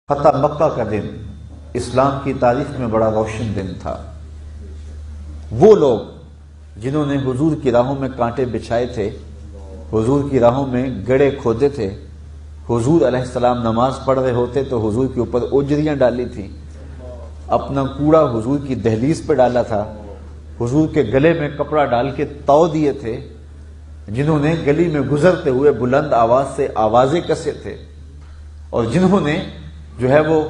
فتح مکہ کا دن اسلام کی تاریخ میں بڑا روشن دن تھا۔ وہ لوگ جنہوں نے حضور کی راہوں میں کانٹے بچھائے تھے، حضور کی راہوں میں گڑھے کھودے تھے، حضور علیہ السلام نماز پڑھ رہے ہوتے تو حضور کے اوپر اوجریاں ڈالی تھیں، اپنا کوڑا حضور کی دہلیز پہ ڈالا تھا، حضور کے گلے میں کپڑا ڈال کے تو دیے تھے، جنہوں نے گلی میں گزرتے ہوئے بلند آواز سے آوازیں کسے تھے، اور جنہوں نے جو ہے وہ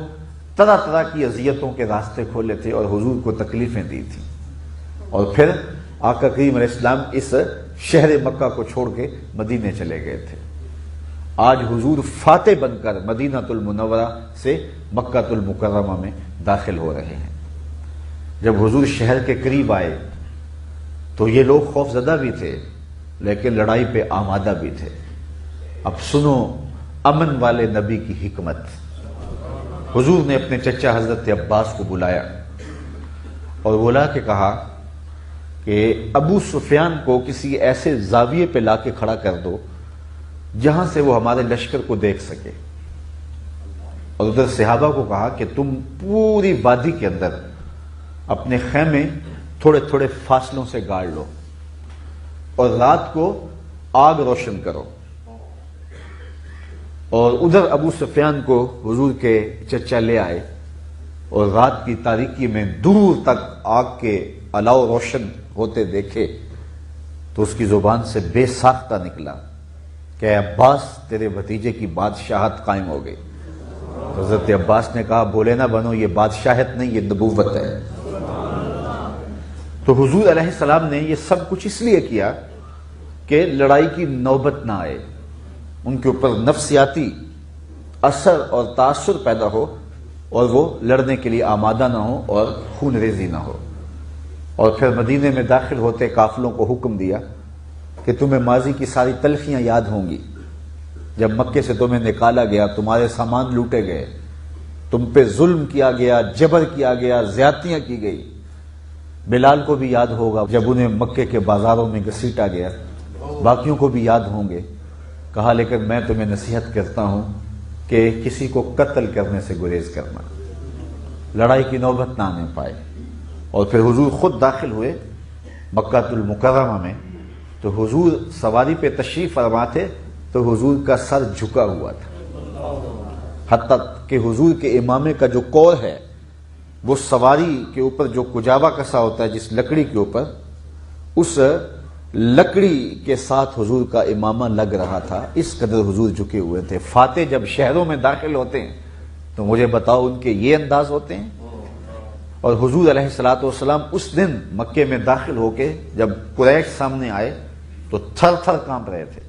طرح طرح کی اذیتوں کے راستے کھولے تھے اور حضور کو تکلیفیں دی تھیں، اور پھر آقا کریم علیہ السلام اس شہر مکہ کو چھوڑ کے مدینے چلے گئے تھے۔ آج حضور فاتح بن کر مدینہ المنورہ سے مکہ المکرمہ میں داخل ہو رہے ہیں۔ جب حضور شہر کے قریب آئے تو یہ لوگ خوف زدہ بھی تھے لیکن لڑائی پہ آمادہ بھی تھے۔ اب سنو امن والے نبی کی حکمت۔ حضور نے اپنے چچا حضرت عباس کو بلایا اور بلا کے کہا کہ ابو سفیان کو کسی ایسے زاویے پہ لا کے کھڑا کر دو جہاں سے وہ ہمارے لشکر کو دیکھ سکے، اور ادھر صحابہ کو کہا کہ تم پوری وادی کے اندر اپنے خیمے تھوڑے تھوڑے فاصلوں سے گاڑ لو اور رات کو آگ روشن کرو، اور ادھر ابو سفیان کو حضور کے چچا لے آئے اور رات کی تاریکی میں دور تک آگ کے الاؤ روشن ہوتے دیکھے تو اس کی زبان سے بے ساختہ نکلا کہ عباس تیرے بھتیجے کی بادشاہت قائم ہو گئی۔ حضرت عباس نے کہا بولے نہ بنو، یہ بادشاہت نہیں، یہ نبوت ہے۔ تو حضور علیہ السلام نے یہ سب کچھ اس لیے کیا کہ لڑائی کی نوبت نہ آئے، ان کے اوپر نفسیاتی اثر اور تاثر پیدا ہو اور وہ لڑنے کے لیے آمادہ نہ ہو اور خون ریزی نہ ہو۔ اور پھر مدینے میں داخل ہوتے قافلوں کو حکم دیا کہ تمہیں ماضی کی ساری تلخیاں یاد ہوں گی، جب مکے سے تمہیں نکالا گیا، تمہارے سامان لوٹے گئے، تم پہ ظلم کیا گیا، جبر کیا گیا، زیادتیاں کی گئی۔ بلال کو بھی یاد ہوگا جب انہیں مکے کے بازاروں میں گھسیٹا گیا، باقیوں کو بھی یاد ہوں گے۔ کہا لیکن میں تمہیں نصیحت کرتا ہوں کہ کسی کو قتل کرنے سے گریز کرنا، لڑائی کی نوبت نہ آنے پائے۔ اور پھر حضور خود داخل ہوئے مکہ المکرمہ میں، تو حضور سواری پہ تشریف فرما تھے تو حضور کا سر جھکا ہوا تھا، حتیٰ کہ حضور کے امامے کا جو کور ہے وہ سواری کے اوپر جو کجاوا کسا ہوتا ہے جس لکڑی کے اوپر، اس لکڑی کے ساتھ حضور کا امامہ لگ رہا تھا، اس قدر حضور جھکے ہوئے تھے۔ فاتح جب شہروں میں داخل ہوتے ہیں تو مجھے بتاؤ ان کے یہ انداز ہوتے ہیں؟ اور حضور علیہ الصلوۃ والسلام اس دن مکے میں داخل ہو کے جب قریش سامنے آئے تو تھر تھر کانپ رہے تھے۔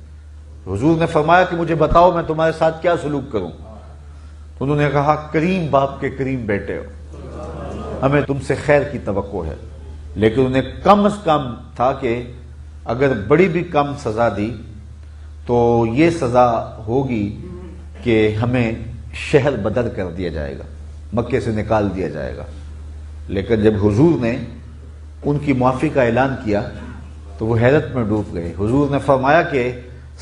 حضور نے فرمایا کہ مجھے بتاؤ میں تمہارے ساتھ کیا سلوک کروں؟ انہوں نے کہا کریم باپ کے کریم بیٹے ہو، ہمیں تم سے خیر کی توقع ہے، لیکن انہیں کم از کم تھا کہ اگر بڑی بھی کم سزا دی تو یہ سزا ہوگی کہ ہمیں شہر بدر کر دیا جائے گا، مکے سے نکال دیا جائے گا۔ لیکن جب حضور نے ان کی معافی کا اعلان کیا تو وہ حیرت میں ڈوب گئے۔ حضور نے فرمایا کہ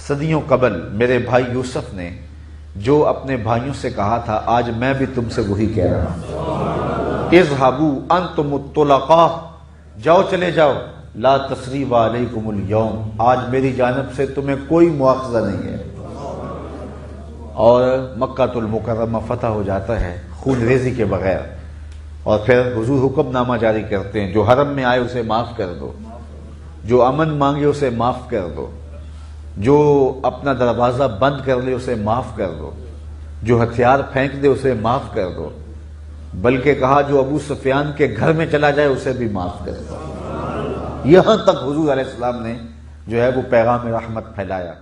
صدیوں قبل میرے بھائی یوسف نے جو اپنے بھائیوں سے کہا تھا آج میں بھی تم سے وہی کہہ رہا ہوں، اذهبوا انتم الطلقاء، جاؤ چلے جاؤ، لا تثریب علیکم اليوم، آج میری جانب سے تمہیں کوئی مواخذہ نہیں ہے۔ اور مکہ المکرمہ فتح ہو جاتا ہے خون ریزی کے بغیر، اور پھر حضور حکم نامہ جاری کرتے ہیں جو حرم میں آئے اسے معاف کر دو، جو امن مانگے اسے معاف کر دو، جو اپنا دروازہ بند کر لے اسے معاف کر دو، جو ہتھیار پھینک دے اسے معاف کر دو، بلکہ کہا جو ابو سفیان کے گھر میں چلا جائے اسے بھی معاف کر دو۔ یہاں تک حضور علیہ السلام نے جو ہے وہ پیغام رحمت پھیلایا۔